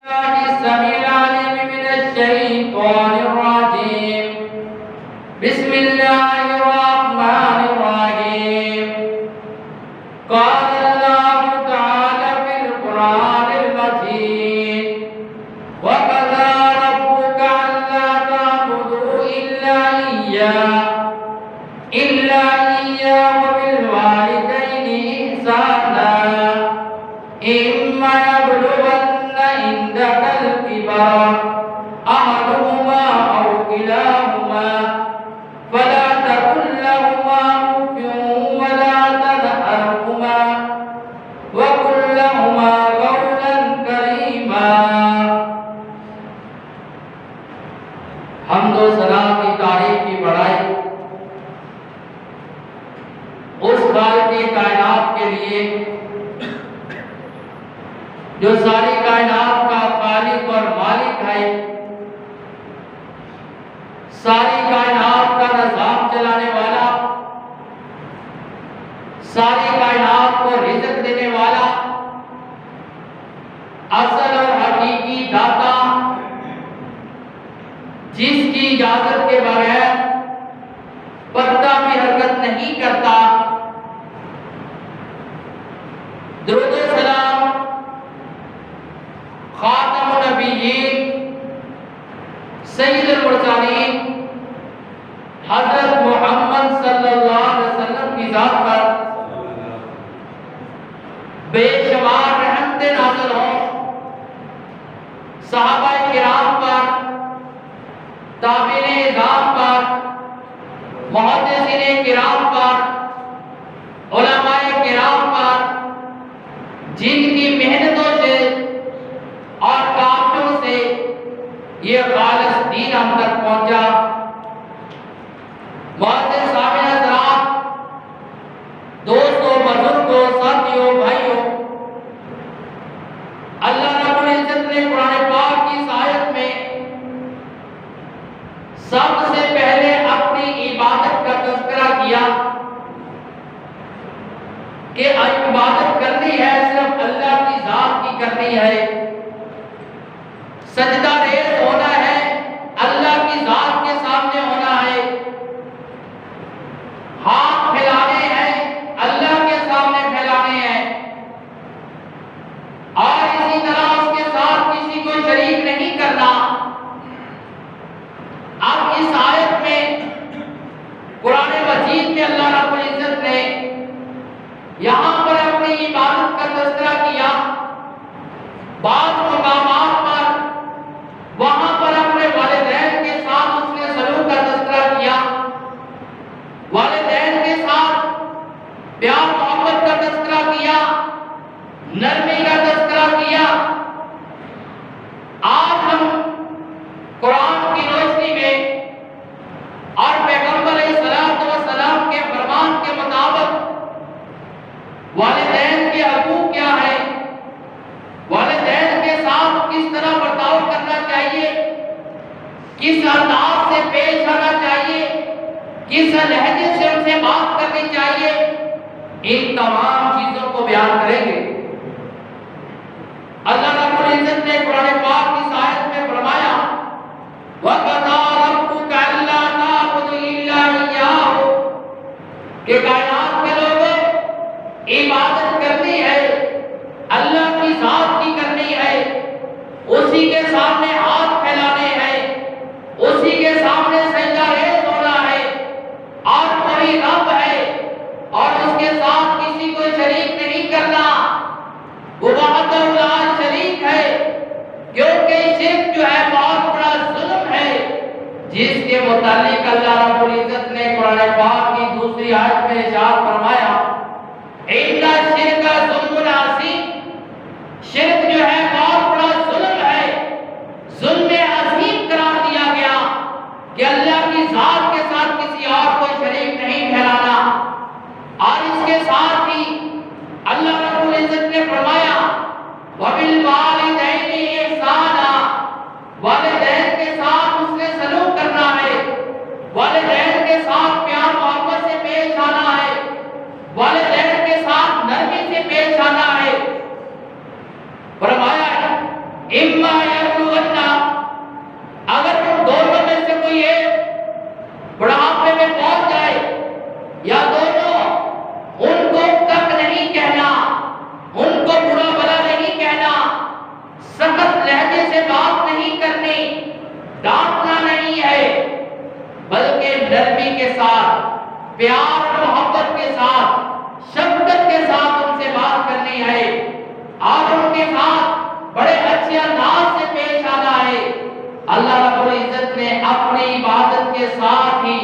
السميع العليم من الشيطان الرجيم. بسم الله الرحمن الرحيم. قال الله تعالى في القرآن المجيد: وقضى ربك ألا تعبدوا إلا إياه وبالوالدين إحسانا إما يبلغن عندك الكبر أحدهما أو كلاهما فلا تقل لهما أف ولا تنهرهما وقل لهما قولا كريما. حمد و ثنا کی تعریف کی بڑائی اس خالق کائنات کے لیے جو ساری کائنات کا خالق اور مالک ہے، ساری کائنات کا نظام چلانے والا، ساری کائنات کو رزق دینے والا، اصل اور حقیقی داتا، جس کی اجازت کے بغیر پتا بھی حرکت نہیں کرتا. درود و سلام خاتم النبیین سید المرسلین حضرت محمد صلی اللہ علیہ وسلم کی ذات پر بے شمار رحمتیں نازل ہوں، صحابہ کرام پر، تابعین اعظام پر، محدثین کرام پر، علماء کرام پر، جن کی محنتوں سے اور کاموں سے یہ خالص دین ہم تک پہنچا. معزز سامعین حضرات، دوستوں، بزرگوں، ساتھیوں، بھائیوں، اللہ رب العزت نے قرآن پاک کی اس آیت میں سب سے پہلے اپنی عبادت کا تذکرہ کیا کہ عبادت کرنی ہے صرف اللہ کی ذات کی کرنی ہے، سجدہ ریز ہونا ہے، اللہ کی ذات کے سامنے ہونا ہے، ہاتھ پھیلانے ہیں، اللہ کے سامنے پھیلانے ہیں، اور اسی طرح اس کے ساتھ کسی کو شریک نہیں کرنا. اب اس آیت میں قرآن مجید میں اللہ رب العزت نے یہاں پر اپنی عبادت کا تذکرہ کیا. بعض مقامات پر وہاں پر اپنے والدین کے ساتھ اس نے سلوک کا تذکرہ کیا، والدین کے ساتھ پیار محبت کا تذکرہ کیا، نرمی کا تذکرہ کیا. آج ہم قرآن کی روشنی میں اور پیغمبر علیہ السلام کے فرمان کے مطابق والدین کے حقوق کیا ہے، والدین کے ساتھ کس طرح برتاؤ کرنا چاہیے، کس انداز سے پیش آنا چاہیے، کس لہجے سے ان سے بات کرنی چاہیے، ان تمام چیزوں کو بیان کریں گے. اللہ رب العزت نے قرآن پاک کی اس آیت میں فرمایا: وَقَضَىٰ رَبُّكَ أَلَّا تَعْبُدُوا إِلَّا إِيَّاهُ، کہ کائنات کے لوگوں عبادت کرنی ہے، اللہ کی ذات کی کرنی ہے، اسی کے سامنے ہاتھ پھیلانے ہیں، اسی کے سامنے سجدہ ریز ہونا ہے، اور وہی رب ہے اور اس کے ساتھ کسی کو شریک نہیں کرنا. وہ وحدہ لا شریک ہے، کیونکہ شرک جو ہے بہت بڑا ظلم ہے، جس کے متعلق اللہ رب العزت نے قرآن پاک کی دوسری آیت میں ارشاد فرمایا: اِنَّ الشِّرْكَ ظُلْمٌ عَظِيمٌ، شرک جو ہے بہت بڑا ظلم ہے، ظلم عظیم قرار دیا گیا کہ اللہ کی ذات کے ساتھ کسی اور کو شریک نہیں ٹھہرانا. اور اس کے ساتھ ہی اللہ رب العزت نے فرمایا: وَبِالْوَالِدَيْنِ إِحْسَانًا، والدین کے ساتھ اس نے سلوک کرنا ہے، والدین کے ساتھ پیار محبت سے پیش آنا ہے، والدین کے ساتھ نرمی سے پیش آنا ہے. فرمایا اما ساتھ، پیار اور محبت کے ساتھ، شفقت کے ساتھ ان سے بات کرنی ہے اور ان کے ساتھ بڑے اچھے انداز سے پیش آنا ہے۔ اللہ رب العزت نے اپنی عبادت کے ساتھ ہی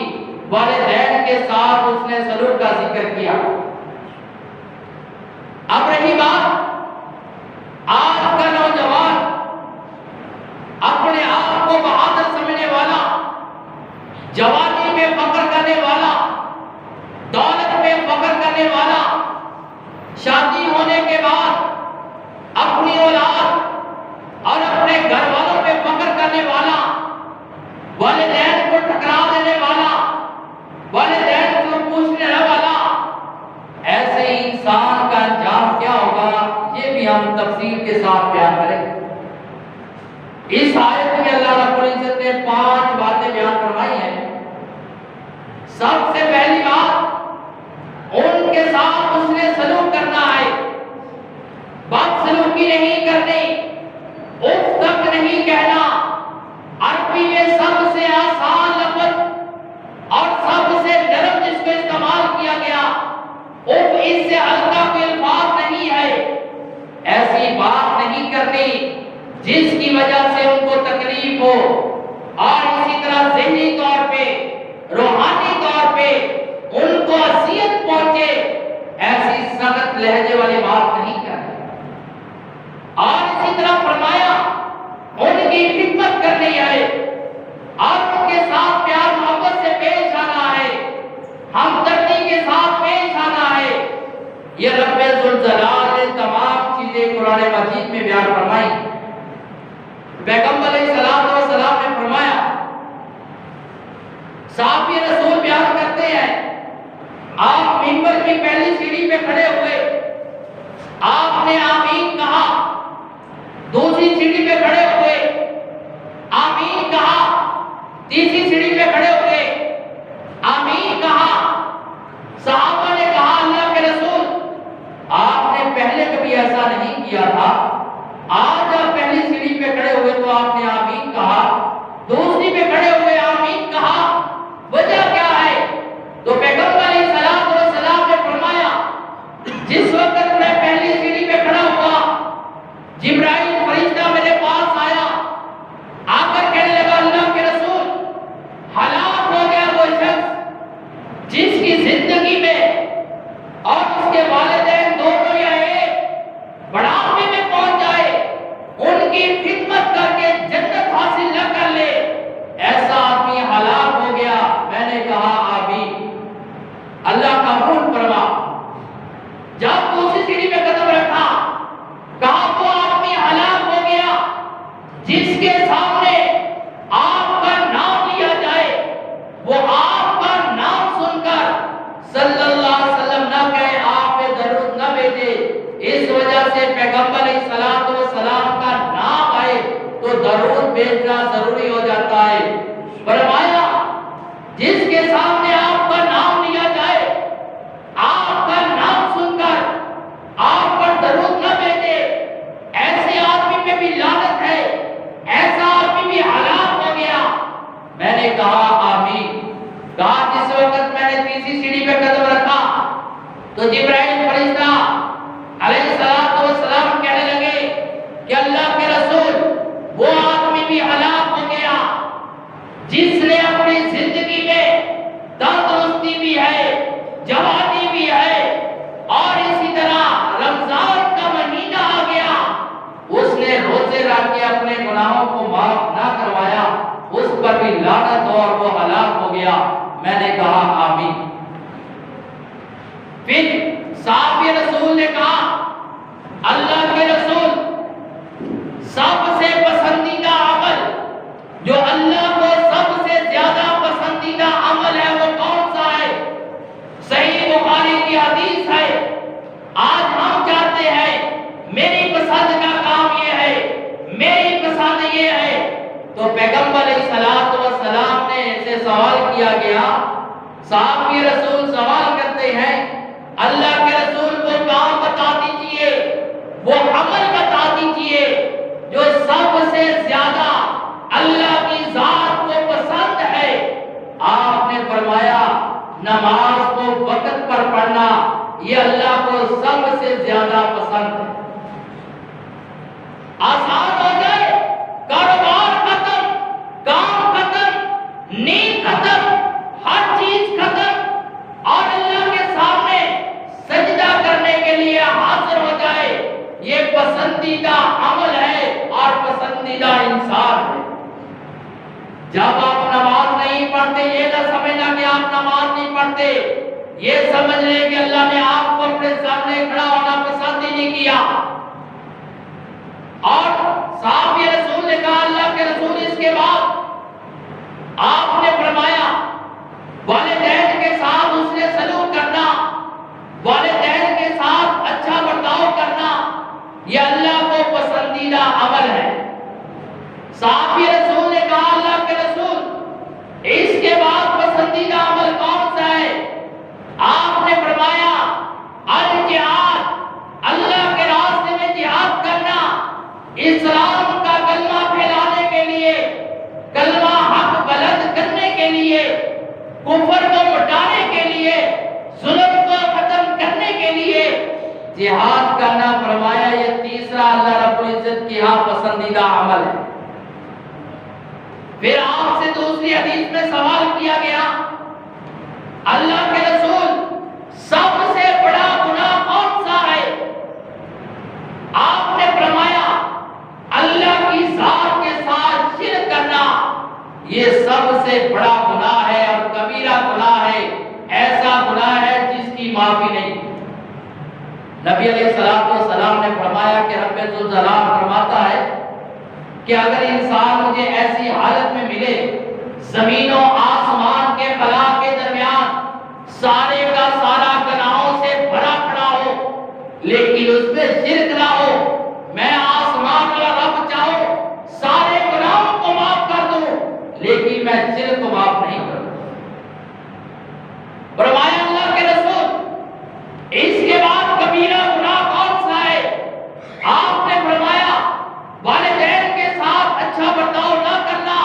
والدین کے ساتھ اس نے سلوک کا ذکر کیا۔ اب رہی بات آج کا نوجوان، اپنے آپ کو بہادر سمجھنے والا، جوانی میں فخر کرنے والا، دولت میں فخر کرنے والا، شادی ہونے کے بعد اپنی اولاد اور اپنے گھر والوں پہ فخر کرنے والا، والدین کو ٹھکرا دینے والا، والدین کو پوچھنے والا، ایسے انسان کا انجام کیا ہوگا یہ بھی ہم تفصیل کے ساتھ بیان کریں۔ اس آیت میں اللہ رب العزت نے 5 باتیں بیان فرمائی ہیں۔ سب سے پہلی بات، ان کے ساتھ اس نے سلوک کرنا ہے، بدسلوکی نہیں کرنی، اف تک نہیں کہنا۔ عربی میں سب سے آسان لفظ اور سب سے نرم جس کو استعمال کیا گیا، اف اس سے ہلکا کوئی الفاظ نہیں ہے۔ ایسی بات نہیں کرنی جس کی وجہ سے ان کو تکلیف ہو، اور اسی طرح ذہنی طور پہ، روحانی طور پہ ان کو اذیت پہنچے، ایسی سخت لہجے والی بات نہیں کرنی۔ اور اسی طرح فرمایا ان کی خدمت کرنی ہے اور ان کے ساتھ پیار محبت سے پیش آنا ہے، ہمدردی کے ساتھ پیش آنا ہے۔ یہ رب ذوالجلال نے تمام چیزیں قرآن مجید میں بیان فرمائی۔ پیغمبر علیہ السلام نے فرمایا، صحابی رسول بیان کرتے ہیں، آپ منبر کی پہلی سیڑھی پہ کھڑے ہوئے، آپ نے آمین کہا، دوسری سیڑھی پہ کھڑے ہوئے آمین کہا، تیسری سیڑھی پہ کھڑے ہوئے آمین کہا۔ صحابہ نے کہا، اللہ کے رسول آپ نے پہلے کبھی ایسا نہیں کیا تھا، آج آپ پہلی سیڑھی پہ کھڑے ہوئے تو آپ نے آمین کہا، دوسری پہ کھڑے ہوئے آمین کہا، وجہ کیا ہے؟ تو پیغمبر علیہ السلام نے فرمایا، جس وقت میں پہلی سیڑھی پہ کھڑا ہوا، جبرائیل فرشتہ میرے پاس آیا، آ کر کہنے لگا، اللہ کے رسول ہلاک ہو گیا وہ شخص جس کی زندگی میں اور اس کے والدین دونوں یا ایک بڑھاپے میں پہنچ جائے، ان کی خدمت کر کے جنت حاصل نہ کر لے، ایسا آدمی ہلاک ہو گیا۔ میں نے کہا آمین، اللہ قبول فرما۔ جب دوسری سیڑھی پہ قدم رکھا، کہا وہ آدمی ہلاک ہو گیا جس کے سامنے آپ کا نام لیا جائے، وہ آپ کا نام سن کر صلی اللہ علیہ وسلم نہ کہے، آپ پہ درود نہ بھیجے۔ اس وجہ سے پیغمبر علیہ السلام کا نام آئے تو درود بھیجنا ضروری ہو جاتا ہے۔ فرمایا جس کے سامنے آپ کا نام لیا جائے، آپ کا نام سن کر آپ پر درود نہ بھیجے، ایسے آدمی پہ بھی لعنت ہے، ایسا آدمی بھی ہلاک ہو گیا۔ میں نے کہا آمین۔ کہا جس وقت میں نے تیسری سیڑھی پہ قدم رکھا تو جبرائیل فرشتہ علیہ السلام کہنے لگے کہ اللہ کے رسول وہ آدمی بھی ہلاک ہو گیا جس نے اپنی زندگی میں تندرستی بھی ہے، جوانی بھی ہے، اور اسی طرح رمضان کا مہینہ آ گیا، اس نے روزے رکھ کے اپنے گناہوں کو معاف نہ کروایا، اس پر بھی لعنت اور وہ ہلاک ہو گیا۔ میں نے کہا آمین۔ پھر صحابی رسول نے کہا، اللہ کے رسول سب سے پسندیدہ عمل جو اللہ کو سب سے زیادہ پسندیدہ عمل ہے وہ کون سا ہے؟ صحیح بخاری کی حدیث ہے، آج ہم چاہتے ہیں میری پسند کا کام یہ ہے، میری پسند یہ ہے، تو پیغمبر علیہ السلام نے سے سوال کیا گیا، صحابی رسول سوال کرتے ہیں، اللہ کے رسول کو کام بتا دیجئے، وہ عمل بتا دیجئے جو سب سے زیادہ اللہ کی ذات کو پسند ہے۔ آپ نے فرمایا نماز کو وقت پر پڑھنا یہ اللہ کو سب سے زیادہ پسند ہے۔ آسان ہو جائے، کاروبار ختم، کام ختم، نیند ختم، ہر چیز ختم، اور اللہ کے سامنے سجدہ کرنے کے لیے حاضر ہو جائے، یہ پسندیدہ عمل ہے اور پسندیدہ انسان ہے۔ جب آپ نماز نہیں پڑھتے یہ نہ سمجھنا کہ آپ نماز نہیں پڑھتے، یہ سمجھ لیں کہ اللہ نے آپ کو اپنے سامنے کھڑا ہونا پسند ہی نہیں کیا۔ اور صاحب یہ رسول نے کہا، اللہ کے رسول، اس کے بعد آپ نے فرمایا والدین کے ساتھ اس نے سلوک کرنا، والدین کے ساتھ اچھا برتاؤ کرنا، یہ اللہ کو پسندیدہ عمل ہے۔ صاحب یہ رسول نے کہا، اللہ کے رسول، اس کے بعد پسندیدہ عمل کون سا ہے؟ آپ نے فرمایا الجہاد، اللہ کے راستے میں جہاد کرنا، اسلام کا کلمہ پھیلانے کے لیے، کلمہ حق بلند کرنے کے لیے، کفر کو مٹانے کے لیے، ظلم کو ختم کرنے کے لیے جہاد کرنا۔ فرمایا یہ تیسرا اللہ رب العزت کی ہاں پسندیدہ عمل ہے۔ پھر آپ سے دوسری حدیث میں سوال کیا گیا، اللہ کے رسول سب سے بڑا گناہ کون سا ہے؟ آپ نے فرمایا اللہ کی ذات کے ساتھ شرک کرنا، یہ سب سے بڑا گناہ ہے اور کبیرہ گناہ ہے، ایسا گناہ ہے جس کی معافی نہیں۔ نبی علیہ السلام نے فرمایا کہ رب ذوالجلال فرماتا ہے کہ اگر انسان مجھے ایسی حالت میں ملے، زمین و آسمان کے خلا کے درمیان سارے کا سارا گناہوں سے بھرا پڑا ہو لیکن اس میں شرک نہ ہو، میں آسمان والا رب چاہوں سارے گناہوں کو معاف کر دوں لیکن میں شرک کو معاف نہیں کروں۔ فرمایا اللہ کے رسول اس کے بعد کبیرہ گناہ کون سا ہے؟ آپ نے فرمایا والدین کے ساتھ اچھا برتاؤ نہ کرنا،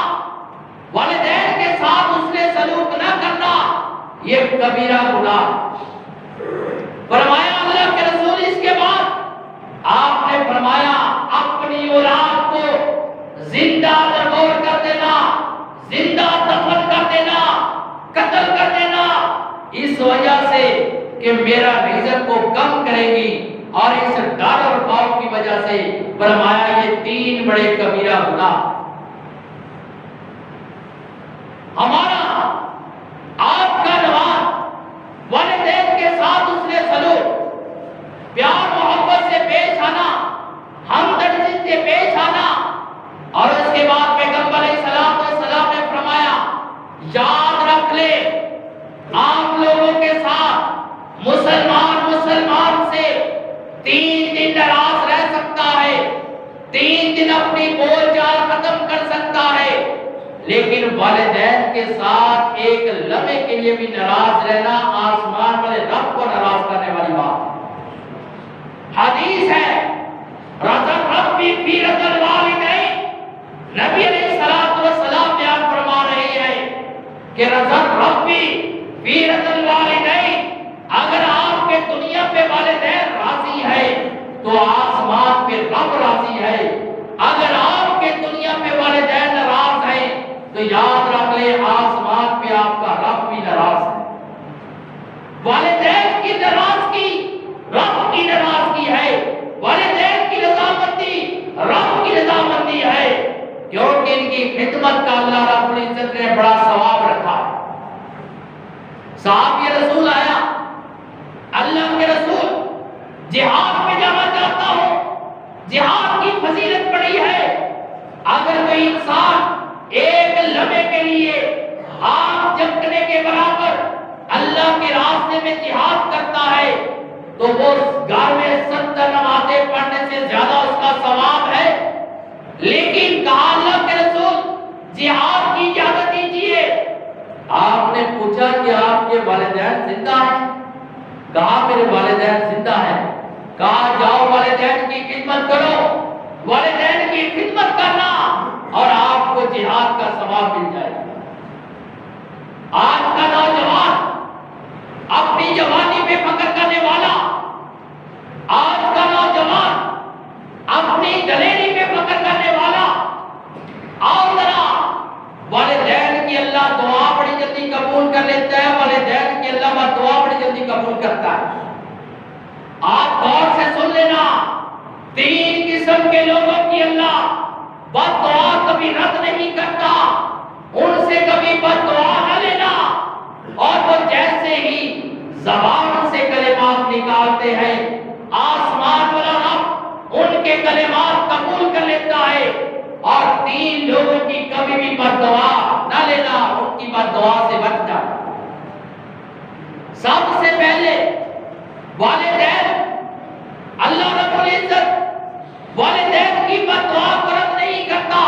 والدین کے ساتھ اس نے سلوک نہ کرنا، یہ کبیرہ گناہ۔ فرمایا اللہ کے رسول اس کے بعد آپ نے فرمایا اپنی اولاد کو زندہ دفن کر دینا، زندہ دفن کر دینا، قتل کر دینا، اس وجہ سے کہ میرا رزق کو کم کرے گی، اور اس ڈر اور خوف کی وجہ سے فرمایا یہ تین بڑے کبیرہ گناہ۔ ہمارا آپ کا نواز والدین کے ساتھ اس نے سلوک، پیار محبت سے پیش آنا، ہمدردی سے پیش آنا، اور اس کے بعد پیغمبر علیہ السلام نے فرمایا یاد رکھ لے آپ لوگوں کے ساتھ مسلمان سے 3 دن ناراض رہ سکتا ہے، 3 دن اپنی بول چال ختم کر سکتا ہے، لیکن والدین کے ساتھ ایک لمحے کے لیے بھی ناراض رہنا آسمان والے رب کو ناراض کرنے والی بات ہے۔ حدیث ہے رضا ربی فی رضا الوالدین، نبی علیہ السلام بیان فرما رہے ہیں کہ رضا ربی فی رضا الوالدین، اگر آپ کے دنیا پہ والدین راضی ہے تو آسمان پہ رب راضی ہے، اگر آپ کے دنیا پہ والدین ناراض ہیں تو یاد رکھ لیں آسمان پہ آپ کا رب بھی ناراض ہے۔ والدین کی ناراضگی رب کی ناراضگی ہے، والدین کی رضامندی رب کی رضامندی ہے، کیونکہ ان کی خدمت کا اللہ رب العزت نے بڑا ثواب رکھا ہے۔ صاحب یہ رسول آیا، اللہ کے رسول جہاد پہ جانا چاہتا ہوں، جہاد کی فضیلت بڑی ہے، اگر کوئی انسان ایک لمحے کے لیے ہاتھ جھپکنے کے برابر اللہ کے راستے میں جہاد کرتا ہے تو وہ گھر میں 70 نمازیں پڑھنے سے زیادہ اس کا ثواب ہے۔ لیکن کہا اللہ کے رسول جہاد کی اجازت دیجیے۔ آپ نے پوچھا کہ آپ کے والدین زندہ ہیں؟ کہا میرے والدین زندہ ہیں۔ کہا جاؤ والدین کی خدمت کرو، والدین کی خدمت کرنا اور آپ کو جہاد کا ثواب مل جائے گا۔ آج کا نوجوان قبول کرتا ہے۔ آپ غور سے سن لینا، 3 قسم کے لوگوں کی اللہ بد دعا کبھی رد نہیں کرتا، ان سے کبھی بد دعا نہ لینا، اور وہ جیسے ہی زبان سے کلمات نکالتے ہیں آسمان والا رب ان کے کلمات قبول کر لیتا ہے۔ اور 3 لوگوں کی کبھی بھی بد دعا نہ لینا، ان کی بد دعا سے بچ جانا۔ سب سے پہلے والدین، اللہ رب العزت والدین کی بد دعا کو رد نہیں کرتا۔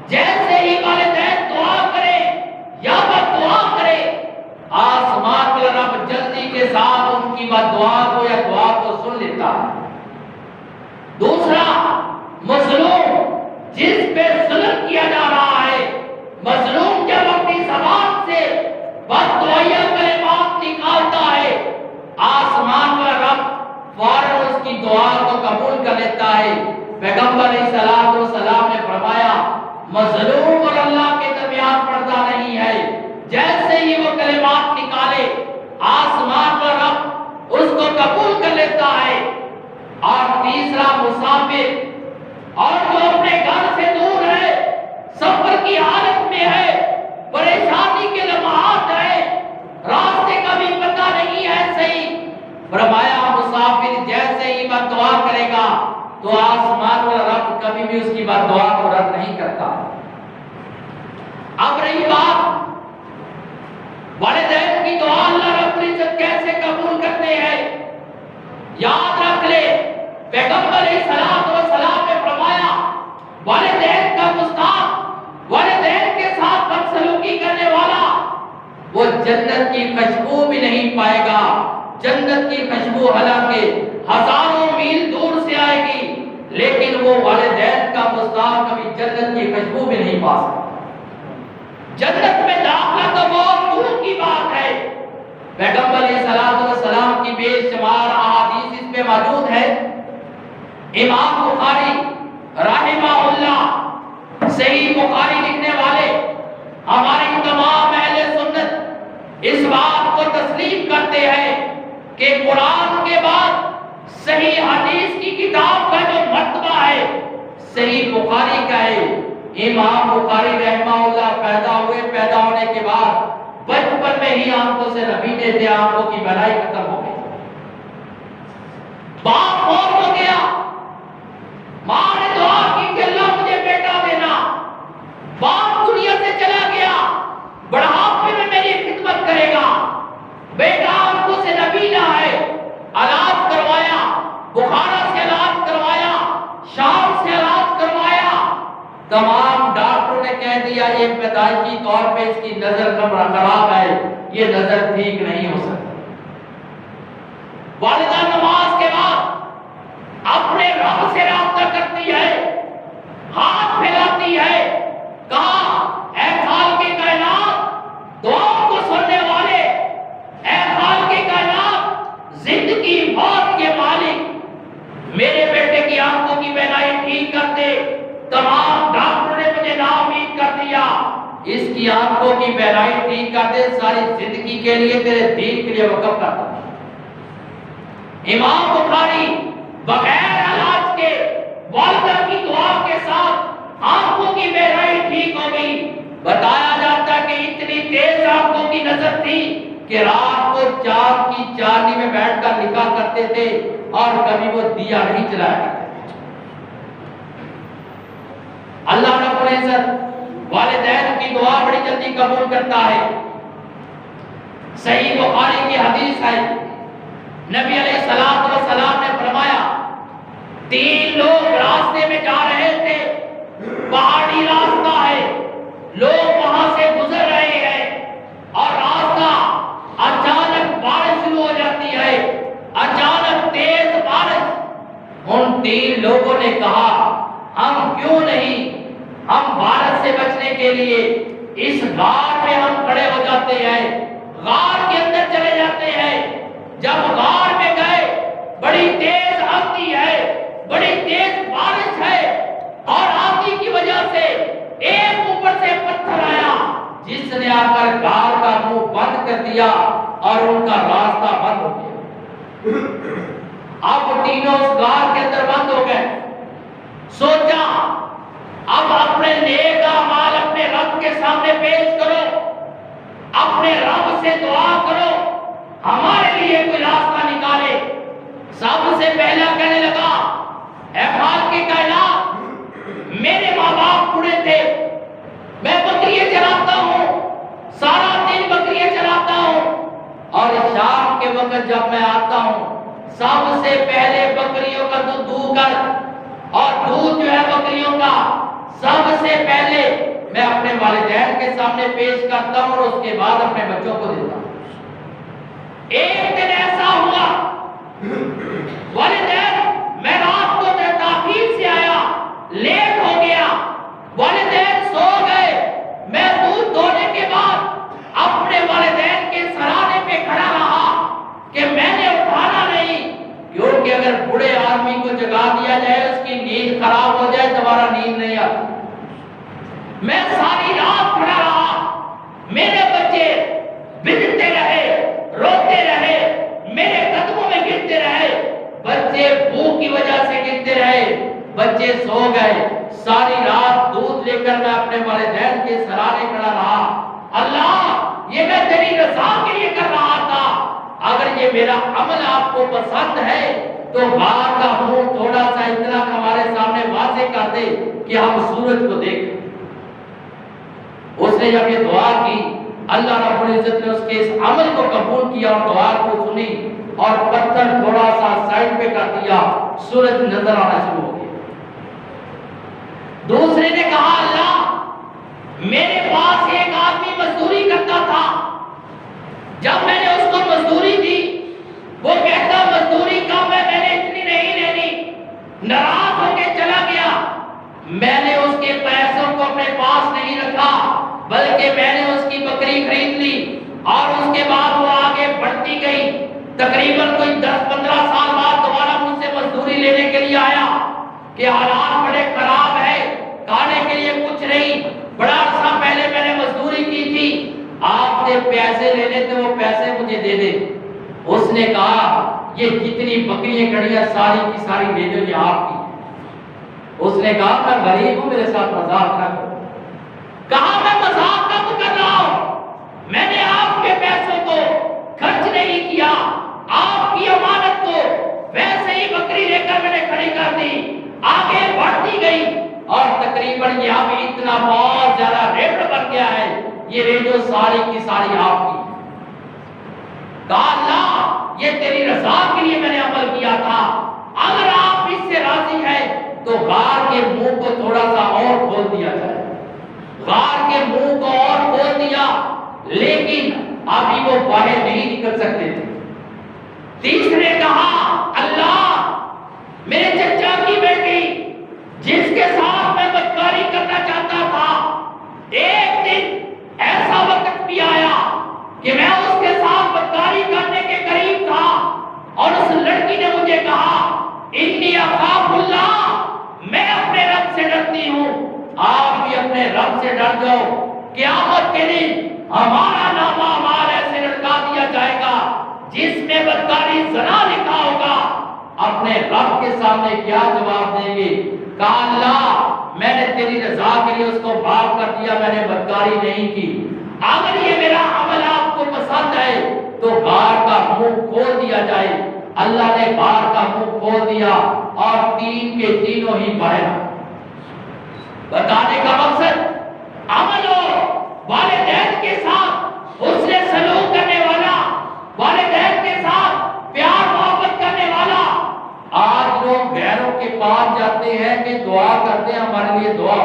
جیسے ہی والدین دعا کرے یا بد دعا کرے، آسمان والا رب جلدی کے ساتھ ان کی بد دعا کو یا دعا کو سن لیتا ہے۔ دوسرا، مظلوم جس پہ ظلم کیا جا رہا ہے، مظلوم جب اپنی زبان سے بد دعائیہ کلمات نکالتا ہے، آسمان والا رب فوراً اس کی دعا کو قبول کر لیتا ہے۔ پیغمبر علیہ السلام نے فرمایا، مظلوم اور اللہ کے درمیان پردہ نہیں ہے، جیسے ہی وہ کلمات نکالے آسمان والا رب اس کو قبول کر لیتا ہے۔ اور تیسرا، مسافر اور جو اپنے گھر سے دور ہے، سفر کی حالت میں ہے، پریشانی کے لمحات ہے، راستے کا بھی پتہ نہیں ہے صحیح، فرمایا مسافر جیسے ہی بد دعا کرے گا تو آسمان والا رب کبھی بھی اس کی بد دعا کو رد نہیں کرتا۔ اب رہی بات والدین کی دعا اللہ رب العزت کیسے قبول کرتے ہیں، یاد رکھ لے، پیغمبر علیہ السلام نے فرمایا، والدین کا گستاخ، والدین کے ساتھ بدسلوکی کرنے والا، وہ جنت کی خوشبو بھی نہیں پائے گا۔ جنت کی خوشبو حالانکہ ہزاروں میل دور سے آئے گی، لیکن وہ والدین کا گستاخ کبھی جنت کی خوشبو بھی نہیں پا سکتا۔ جنت میں داخلہ تو بہت دور کی بات ہے۔ پیغمبر علیہ السلام کی بے شمار احادیث اس پہ موجود ہے۔ امام بخاری رحمہ اللہ، صحیح بخاری لکھنے والے، ہماری تمام اہل سنت اس بات کو تسلیم کرتے ہیں کہ قرآن کے بعد صحیح حدیث کی کتاب کا جو مرتبہ ہے صحیح بخاری کا ہے۔ امام بخاری رحمہ اللہ پیدا ہونے کے بعد بچپن میں ہی آنکھوں سے نبینے تھے، آنکھوں کی بینائی ختم ہو گئی، باپ فوت ہو گیا، ماں نے دعا کی کہ اللہ مجھے بیٹا دینا، باپ دنیا سے چلا گیا، بڑھاپے میں میری خدمت کرے گا، بیٹا آنکھوں سے نبینا ہے، علاج کروایا، بخارا سے علاج کروایا، شام سے علاج کروایا، تمام ڈاکٹروں نے کہہ دیا یہ پیدائشی طور پہ اس کی نظر خراب ہے، یہ نظر ٹھیک نہیں ہو سکتی۔ والدہ نماز کے بعد اپنے رب سے رابطہ کرتی ہے، ہاتھ پھیلاتی ہے، کہا اے خالق کائنات، دعاؤں کو سننے والے، اے خالق کائنات، زندگی موت کے مالک، میرے بیٹے کی آنکھوں کی بینائی ٹھیک کر دے۔ تمام ڈاکٹروں نے مجھے ناامید کر دیا، اس کی آنکھوں کی بینائی ٹھیک کر دے، ساری زندگی کے لیے تیرے دین کے لیے وقف کر دوں۔ امام بخاری بغیر علاج کے والدہ کی دعا کے ساتھ آنکھوں کی بینائی ٹھیک ہو گئی۔ بتایا جاتا کہ اتنی تیز آنکھوں کی نظر تھی کہ رات کو چاند کی چاندنی میں بیٹھ کر نکاح کرتے تھے اور کبھی وہ دیا نہیں جلایا کرتے۔ اللہ رب العزت والدین کی دعا بڑی جلدی قبول کرتا ہے۔ صحیح بخاری کی حدیث ہے، نبی علیہ السلام نے فرمایا 3 لوگ راستے میں جا رہے تھے، پہاڑی راستہ ہے، لوگ وہاں سے گزر رہے ہیں اور راستہ اچانک بارش شروع ہو جاتی ہے، اچانک تیز بارش۔ ان 3 لوگوں نے کہا ہم کیوں نہیں، ہم بارش سے بچنے کے لیے اس غار میں ہم کھڑے ہو جاتے ہیں، غار کے اندر چلے جاتے ہیں۔ جب غار میں گئے، بڑی تیز آندھی ہے، بڑی تیز بارش ہے اور آندھی کی وجہ سے ایک اوپر سے پتھر آیا جس نے آ کر غار کا منہ بند کر دیا اور ان کا راستہ بند ہو گیا۔ اب تینوں اس غار کے اندر بند ہو گئے۔ سوچا اب اپنے نیک اعمال اپنے رب کے سامنے پیش کرو، اپنے رب سے دعا کرو ہمارے لیے کوئی راستہ نکالے۔ سب سے پہلا کہنے لگا اے خالق کائنات، میرے ماں باپ بوڑھے تھے، میں بکریاں چراتا ہوں، سارا دن بکریاں چراتا ہوں، اور شام کے وقت جب میں آتا ہوں سب سے پہلے بکریوں کا دودھ دو کر، اور دودھ جو ہے بکریوں کا سب سے پہلے میں اپنے والدین کے سامنے پیش کرتا ہوں اور اس کے بعد اپنے بچوں کو دیتا ہوں۔ ایک دن ایسا ہوا والدین، میں رات کو تاخیر سے آیا، لیٹ ہو گیا، والدین سو گئے، میں دودھ دھونے کے بعد اپنے والدین کے سرانے پہ کھڑا رہا کہ میں نے اٹھانا نہیں، کیونکہ اگر بوڑھے آدمی کو جگا دیا جائے اس کی نیند خراب ہو جائے دوبارہ نیند نہیں آتی۔ میں ساری رات کھڑا رہا، میرے بچے بھجتے رہے، روتے رہے، میرے قدموں میں گرتے رہے، بچے بھوک کی وجہ سے گرتے رہے، بچے سو گئے۔ ساری رات دودھ لے کر میں اپنے والدین کے سرانے کھڑا رہا۔ اللہ، یہ میں تیری رضا کے لیے کر رہا تھا، اگر یہ میرا عمل آپ کو پسند ہے تو غار کا منہ تھوڑا سا اتنا ہمارے سامنے واضح کر دے کہ ہم سورج کو دیکھیں۔ اس نے جب یہ دعا کی، اللہ رب العزت نے اس کے اس عمل کو قبول کیا اور دعا کو سنی، اور پتھر تھوڑا سا سائڈ پہ کر دیا، سورج نظر آنا شروع ہو گیا۔ دوسرے نے کہا اللہ، میرے پاس ایک آدمی مزدوری کرتا تھا، جب میں نے اس کو مزدوری دی وہ کہتا مزدوری کم ہے، میں نے اتنی نہیں لینی، ناراض ہو کے چلا گیا۔ میں نے اس کے پیسوں کو اپنے پاس نہیں رکھا، بلکہ میں نے اس کی بکری خرید لی، اور اس کے بعد وہ آگے بڑھتی گئی، تقریباً کوئی 10-15 سال بعد دوبارہ مجھ سے مزدوری لینے کے لیے آیا کہ حالات بڑے خراب ہے، کھانے کے لیے کچھ نہیں، بڑا عرصہ پہلے میں نے مزدوری کی تھی، آپ سے پیسے لینے تھے، وہ پیسے مجھے دے دے۔ اس نے کہا یہ جتنی بکریاں کھڑی ہیں ساری کی ساری لے جو، یہ آپ کی۔ اس نے کہا میں غریب ہوں، میرے ساتھ مذاق نہ کرو۔ کہا میں مذاق کب کر رہا ہوں، میں نے آپ کے پیسوں کو خرچ نہیں کیا، آپ کی امانت کو ویسے ہی بکری لے کر میں نے کھڑی کر دی، آگے بڑھتی گئی، اور تقریباً یہ اب اتنا بہت زیادہ ریٹ بن گیا ہے، یہ ریڈیو ساری کی ساری آپ کی۔ کہا اللہ، یہ تیری رضا کے لیے میں نے عمل کیا تھا، اگر آپ اس سے راضی ہیں تو غار کے منہ کو تھوڑا سا اور کھول دیا جائے۔ غار کے منہ کو اور کھول دیا، لیکن ابھی وہ باہر نہیں نکل سکتے تھے۔ تیسرے کہا اللہ، میرے چچا کی بیٹی جس کے ساتھ میں بدکاری کرنا چاہتا تھا، ایک دن ایسا وقت بھی آیا کہ میں اس کے ساتھ بدکاری کرنے کے قریب تھا، اور اس لڑکی نے مجھے کہا انی اخاف اللہ، میں اپنے رب سے ڈرتی ہوں، آپ بھی اپنے رب سے ڈر جاؤ، قیامت کے دن ہمارا نامہ اعمال ایسے لٹکا دیا جائے گا جس میں بدکاری زنا لکھا ہوگا۔ اپنے رب کے سامنے کیا جواب دیں گے؟ کہا اللہ، میں نے تیری رضا کے لیے اس کو معاف کر دیا، میں نے بدکاری نہیں کی، اگر یہ میرا عمل آپ کو پسند ہے تو غار کا منہ کھول دیا جائے۔ اللہ نے غار کا منہ کھول دیا اور تین کے تینوں ہی باہر۔ بتانے کا مقصد عمل ہو، والدین کے ساتھ حسن سلوک کرنے والا، والدین کے ساتھ پیار محبت کرنے والا۔ آج لوگ غیروں کے پاس جاتے ہیں کہ دعا کرتے ہیں ہمارے لیے دعا۔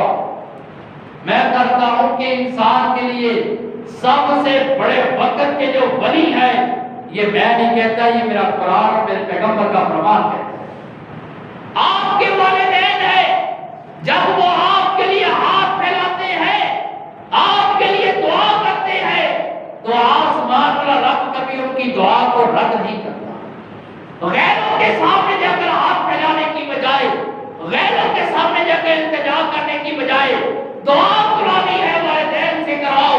میں کرتا ہوں کہ انسان کے لیے سب سے بڑے وقت کے جو ولی ہے، یہ میں نہیں کہتا، یہ میرا قرآن اور میرے پیغمبر کا فرمان ہے، آپ کے والدین ہیں، جب وہ آپ کے لیے ہاتھ پھیلاتے ہیں، آپ کے لیے دعا کرتے ہیں، تو آسمان والا رب کبھی ان کی دعا کو رد نہیں کرتا۔ غیروں کے سامنے جا کر ہاتھ پھیلانے کی بجائے، غیروں کے سامنے جا کر التجا کرنے کی بجائے، دعا قرآنی ہے والدین سے کراؤ،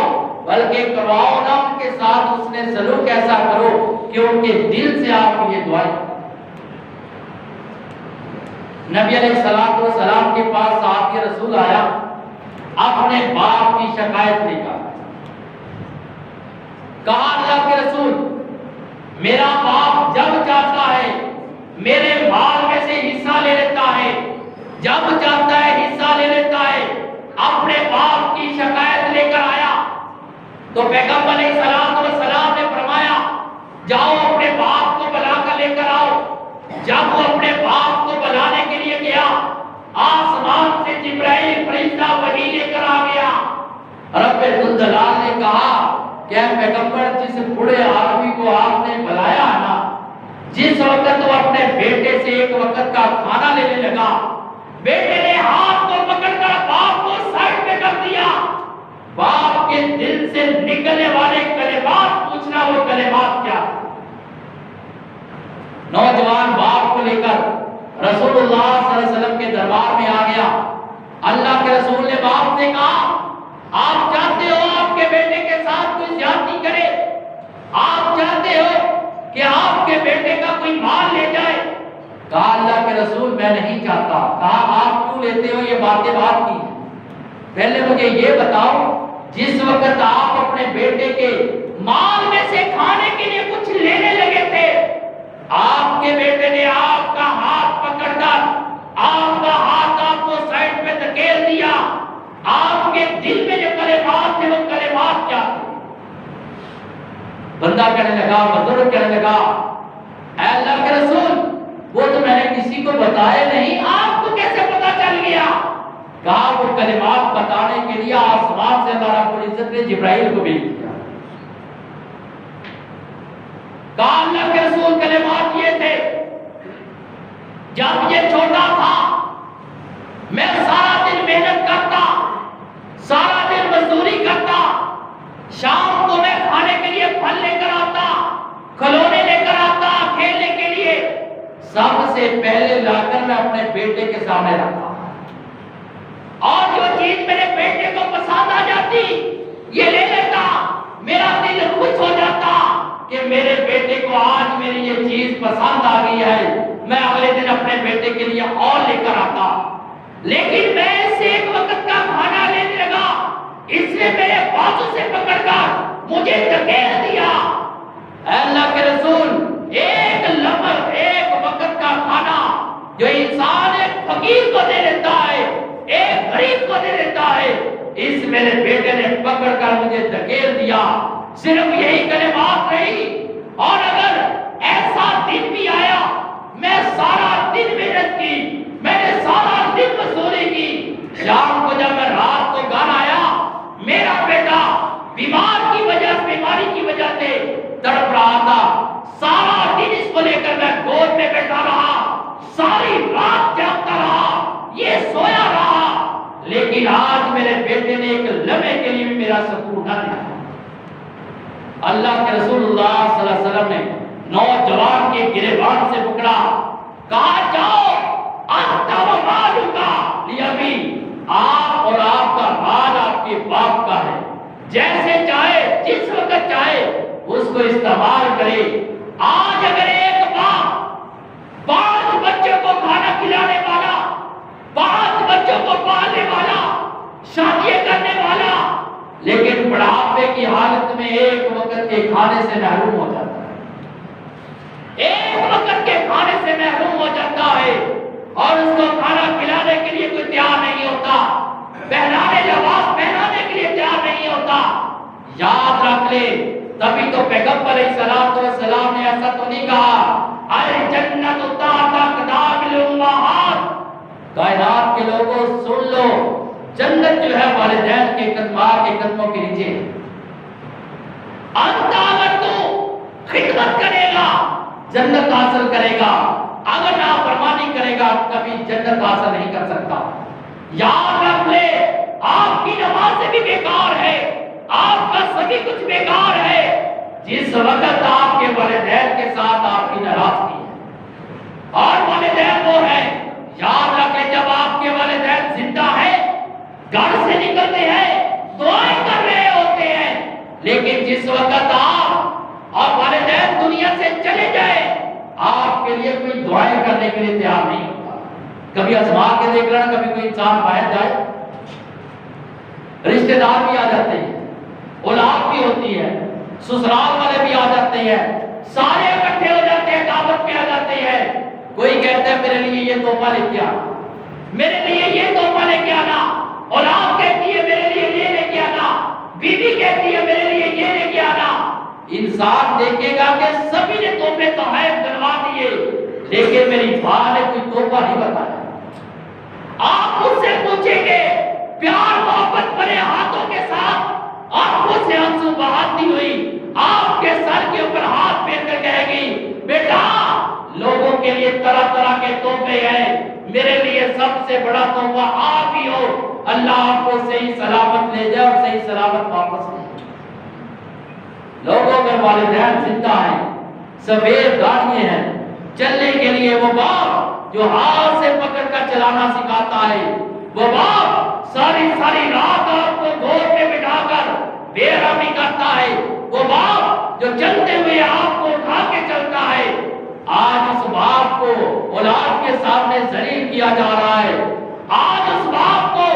بلکہ کرواؤ نہ ان کے ساتھ اس نے سلوک ایسا کرو کہ ان کے دل سے آپ کو یہ دعائیں. نبی علیہ السلام کے پاس صحابی رسول آیا اپنے باپ کی شکایت لے کر. کہا اللہ کے رسول میرا باپ جب چاہتا ہے میرے مال میں سے حصہ لے لیتا ہے، جب چاہتا ہے حصہ لے لیتا ہے. اپنے باپ کی شکایت لے کر آیا تو پیغمبر علیہ السلام نے فرمایا جاؤ اپنے باپ کو بلا کر لے کر آؤ. جب وہ اپنے باپ کو بلانے کے لیے گیا آسمان سے جبرائیل فرشتہ وحی لے کر آ گیا. رب ذوالجلال نے کہا کہ اے پیغمبر جس بوڑھے آدمی کو آپ نے بلایا نا، جس وقت وہ اپنے بیٹے سے ایک وقت کا کھانا لینے لگا، بیٹے نے ہاتھ کو پکڑ کر باپ کو سائڈ پہ کر دیا. باپ کے دل سے نکلنے والے کلمات پوچھنا وہ کلمات کیا؟ نوجوان باپ کو لے کر رسول اللہ صلی اللہ علیہ وسلم کے دربار میں آ گیا. اللہ کے رسول نے باپ سے کہا آپ چاہتے ہو آپ کے بیٹے کے ساتھ کوئی زیادتی کرے؟ آپ چاہتے ہو کہ آپ کے بیٹے کا کوئی مال لے جائے؟ کہا اللہ کے رسول میں نہیں چاہتا. کہا آپ کیوں لیتے ہو؟ یہ باتیں بات کی. پہلے مجھے یہ بتاؤ جس وقت آپ اپنے بیٹے کے مال میں سے کھانے کے لیے کچھ لینے لگے تھے، آپ کے بیٹے نے آپ کا ہاتھ پکڑ کر آپ کا ہاتھ آپ کو سائڈ پہ دھکیل دیا. آپ کے دل میں جو کلمات تھے وہ کلمات کیا تھے؟ بندہ کہنے لگا، بزرگ کہنے لگا اے اللہ کے رسول وہ تو میں نے کسی کو بتایا نہیں، آپ کو کیسے پتا چل گیا؟ کہا وہ کلمات بتانے کے لیے آسمان سے اللہ رب العزت نے جبرائیل کو بھیج دیا. کہا اللہ کے رسول کلمات یہ تھے جب یہ چھوٹا تھا میں سارا دن محنت کرتا، سارا دن مزدوری کرتا، شام کو میں کھانے کے لیے پھل لے کر آتا، کھلونے لے کر آتا کھیلنے کے لیے. سب سے پہلے لا کر میں اپنے بیٹے کے سامنے رکھتا اور جو چیز میرے بیٹے کو پسند آ جاتی یہ لے لیتا. میرا دل خوش ہو جاتا کہ میرے بیٹے کو آج میری یہ چیز پسند آ گئی ہے. میں اگلے دن اپنے بیٹے کے لیے اور لے کر آتا. لیکن میں اسے ایک وقت کا کھانا لینے لگا، اس نے میرے بازو سے پکڑ کر مجھے دھکیل دیا. اے اللہ کے رسول ایک لمحہ ایک وقت کا کھانا جو انسان ایک فقیر کو دے دیتا ہے، ایک غریب کو دے دیتا ہے، اس میرے بیٹے نے پکڑ کر مجھے دھکیل دیا. صرف یہی کلمات رہی. اور اگر ایسا دن بھی آیا میں سارا دن محنت کی، میں نے سارا دن مزدوری کی، شام کو جب میں رات کو گھر آیا میرا بیٹا بیماری کی وجہ سے تڑپ رہا تھا، سارا دن اس کو لے کر میں گود میں بیٹھا رہا، ساری رات جاگتا رہا، یہ سویا رہا، لیکن آج میرے بیٹے نے ایک لمحے کے لیے بھی میرا سکون نہ دیا. اللہ کے رسول اللہ صلی اللہ علیہ وسلم نے نوجوان کے گریبان سے پکڑا، کہا جاؤ انت و مالک لابی، آپ اور آپ کا مال آپ کے باپ کا ہے، جیسے چاہے جس وقت چاہے اس کو استعمال کرے. آج اگر ایک باپ 5 بچوں کو کھانا کھلانے والا، 5 بچوں کو پالنے والا، شادیاں کرنے والا، لیکن بڑھاپے کی حالت میں ایک وقت کے کھانے سے محروم ہو جاتا ہے، ایک وقت کے کھانے سے محروم ہو جاتا ہے اور اس کو کھانا کھلانے کے لیے کوئی تیار نہیں ہوتا، پہنانے لباس پہنانے کے لیے تیار نہیں ہوتا. یاد رکھ لے تبھی تو پیغمبر علیہ السلام نے ایسا تو نہیں کہا الجنت تحت اقدام الامہات، کائنات کے لوگوں سن لو جنت جو ہے والدین کے قدموں کے نیچے. انت اگر تو خدمت کرے گا جنت حاصل کرے گا، اگر نافرمانی کرے گا کبھی جنت حاصل نہیں کر سکتا. یاد رکھ لے آپ کی نماز بھی بیکار ہے، آپ کا سبھی کچھ بیکار ہے جس وقت آپ کے والدین کے ساتھ آپ کی ناراضگی ہے. اور والدین وہ ہے، یاد رکھ لے جب آپ کے والدین زندہ ہیں، گھر سے نکلتے ہیں، دعائیں کر رہے ہوتے ہیں، آپ کے لیے کوئی دعائیں کرنے کے لیے تیار نہیں ہوتا. کبھی آزما کے دیکھ لینا, کبھی کوئی انسان باہر جائے, رشتہ دار بھی آ جاتے ہیں, اولاد بھی ہوتی ہے, سسرال والے بھی آ جاتے ہیں, سارے اکٹھے ہو جاتے ہیں, دعوت پہ آ جاتے ہیں. کوئی کہتا ہے میرے لیے یہ تحفہ لے کے آنا, میرے لیے یہ تحفہ لے کے آنا, اولاد کہتی ہے میرے لیے یہ لے کے آنا, بیوی کہتی ہے میرے لیے یہ لے کے آنا. انسان دیکھے گا کہ سبھی نے تحفے تحائف دلوا دیے, لیکن میری ماں نے کوئی تحفہ نہیں بتایا. آپ مجھ سے پوچھیں گے پیار محبت بڑے ہاتھوں کے ساتھ آنکھوں سے آنسو بہاتی ہوئی آپ کے سر کے اوپر ہاتھ پھیر کر کہے گی بیٹا لوگوں کے لیے طرح طرح کے تحفے ہیں, میرے لیے سب سے بڑا تحفہ آپ ہی ہو, اللہ آپ کو صحیح سلامت لے جائے اور صحیح سلامت واپس لے جائے. لوگوں کے والدین زندہ ہیں, سفید داڑھیاں ہیں, چلنے کے لیے وہ باپ جو ہاتھ سے پکڑ کر چلانا سکھاتا ہے, وہ باپ ساری ساری رات آپ کو گود میں بٹھا کر بے آرامی کرتا ہے, وہ باپ جو چلتے ہوئے آپ کو اٹھا کے چلتا ہے. آج اس باپ کو اولاد کے سامنے ذلیل کیا جا رہا ہے, آج اس باپ کو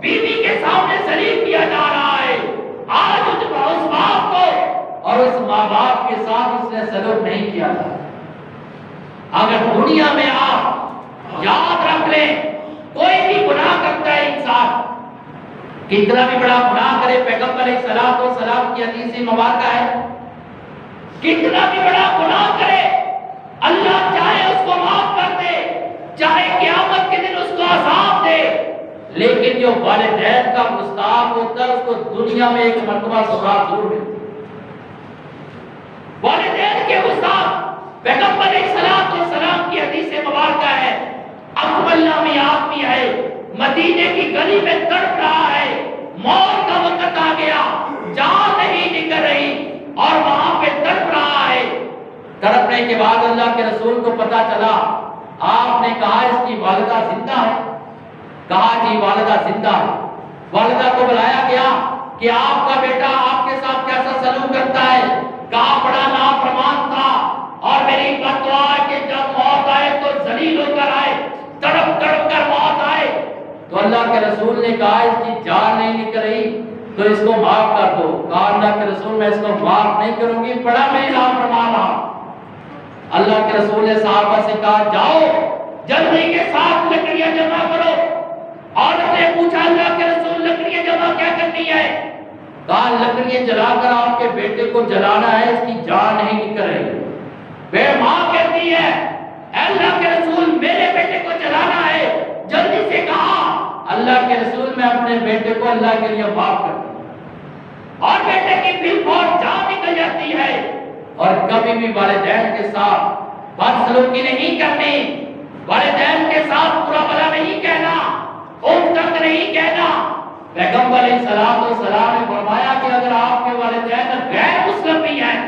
بیوی کے سامنے ذلیل کیا جا رہا ہے, آج اس باپ کو اور اس ماں باپ کے ساتھ اس نے سلوک نہیں کیا تھا. اگر دنیا میں آپ یاد رکھ لیں کوئی بھی گناہ کرتا ہے انسان, کتنا بھی بڑا گناہ کرے, پیغمبر علیہ الصلوۃ والسلام کی حدیث مبارکہ ہے, کتنا بھی بڑا گناہ کرے اللہ چاہے اس کو معاف کر دے, چاہے قیامت کے دن اس کو عذاب دے, لیکن جو والدین کا گستاخ ہوتا ہے اس کو دنیا میں ایک مرتبہ سزا ضرور ملتی. والدین کے گستاخ پیغمبر علیہ الصلوۃ والسلام کی حدیث مبارکہ ہے, اکمل نامی آدمی ہے, مدینے کی گلی میں تڑپ رہا ہے, موت کا وقت آ گیا, جان نہیں نکل رہی اور وہاں پہ تڑپ رہا ہے. تڑپنے کے بعد اللہ کے رسول کو پتا چلا, آپ نے کہا اس کی والدہ زندہ ہے, کہا جی والدہ زندہ ہے. والدہ کو بلایا گیا کہ آپ کا بیٹا آپ کے ساتھ کیسا سلوک کرتا ہے, کہا بڑا نافرمان تھا اور میری بد دعا ہے کہ جب موت آئے تو ذلیل ہو کر آئے, تڑپ تڑپ کر موت آئے. تو اللہ کے رسول نے کہا اس کی جان نہیں نکل رہی تو اس کو معاف کر دو. کہا اللہ کے رسول میں اس کو معاف نہیں کروں گی, بڑا میں نافرمان رہا. اللہ کے رسول نے صحابہ سے کہا جاؤ جلدی کے ساتھ لکڑیاں جمع کرو. عورت نے پوچھا اللہ کے رسول لکڑیاں جمع کیا کرنی ہے؟ کہا لکڑیاں جلا کر آپ کے بیٹے کو جلانا ہے, اس کی جان نہیں نکل رہی. بے ماں کہتی ہے اے اللہ کے رسول میرے بیٹے کو جلانا ہے, جلدی سے کہا. اللہ کے رسول میں اپنے بیٹے کو اللہ کے لیے معاف کر دیا اور بیٹے کی پھر فوت جان نکل جاتی ہے. اور کبھی بھی والدین کے ساتھ بدسلوکی نہیں کرنی, والدین کے ساتھ برا بھلا نہیں کہنا, اف تک نہیں کہنا. پیغمبر علیہ الصلوۃ والسلام نے فرمایا کہ اگر آپ کے والدین غیر مسلم بھی ہیں,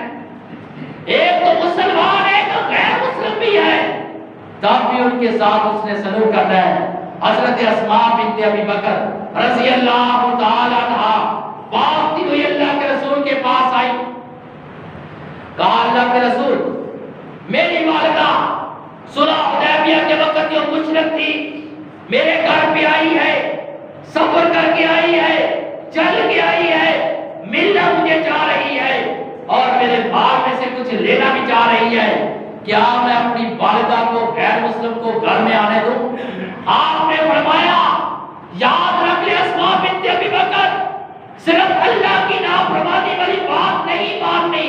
ایک تو مسلمان ہے تو غیر مسلم بھی ہے, تب بھی ان کے ساتھ اس نے سلوک کرنا ہے. حضرت اسماء بنت ابی بکر رضی اللہ تعالی عنہا بھاگتی ہوئی اللہ کے رسول کے پاس آئی. کہا اللہ کے رسول میری والدہ صلح حدیبیہ کے وقت جو مشرک تھی میرے گھر پہ آئی ہے, سفر کر کے آئی ہے, چل کے آئی ہے, ملنا مجھے چاہ رہی ہے اور میرے مال میں سے کچھ لینا بھی چاہ رہی ہے. کیا میں اپنی والدہ کو غیر مسلم کو گھر میں آنے دوں؟ آپ نے فرمایا یاد رکھ لے اسماء بنت ابی بکر, صرف اللہ کی نافرمانی والی بات نہیں ماننی,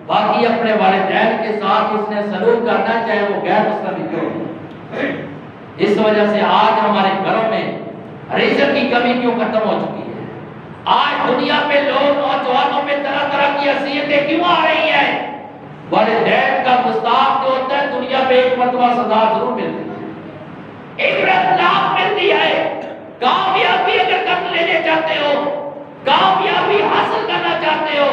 باقی اپنے والدین کے ساتھ اس نے سلوک کرنا چاہے وہ غیر مسلم کیوں ہو. اس وجہ سے آج ہمارے گھروں میں رزق کی کمی کیوں ختم ہو چکی ہے. آج دنیا پہ لوگ نوجوانوں پہ طرح طرح کی اذیتیں کیوں آ رہی ہیں؟ والدین کا گستاخ جو ہوتا ہے دنیا پہ ایک مرتبہ سزا ضرور ملتی ہے, عبرت لاکھ ملتی ہے. کامیابی اگر کر لینے چاہتے ہو, کامیابی حاصل کرنا چاہتے ہو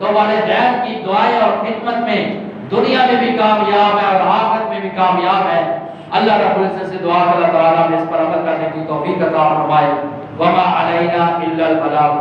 تو والدین کی دعائیں اور خدمت میں دنیا میں بھی کامیاب ہے اور آخرت میں بھی کامیاب ہے. اللہ رب العزت سے دعا کہ اللہ تعالیٰ ہمیں اس پر عمل کرنے کی توفیق عطا فرمائے. وما علینا الا البلاغ.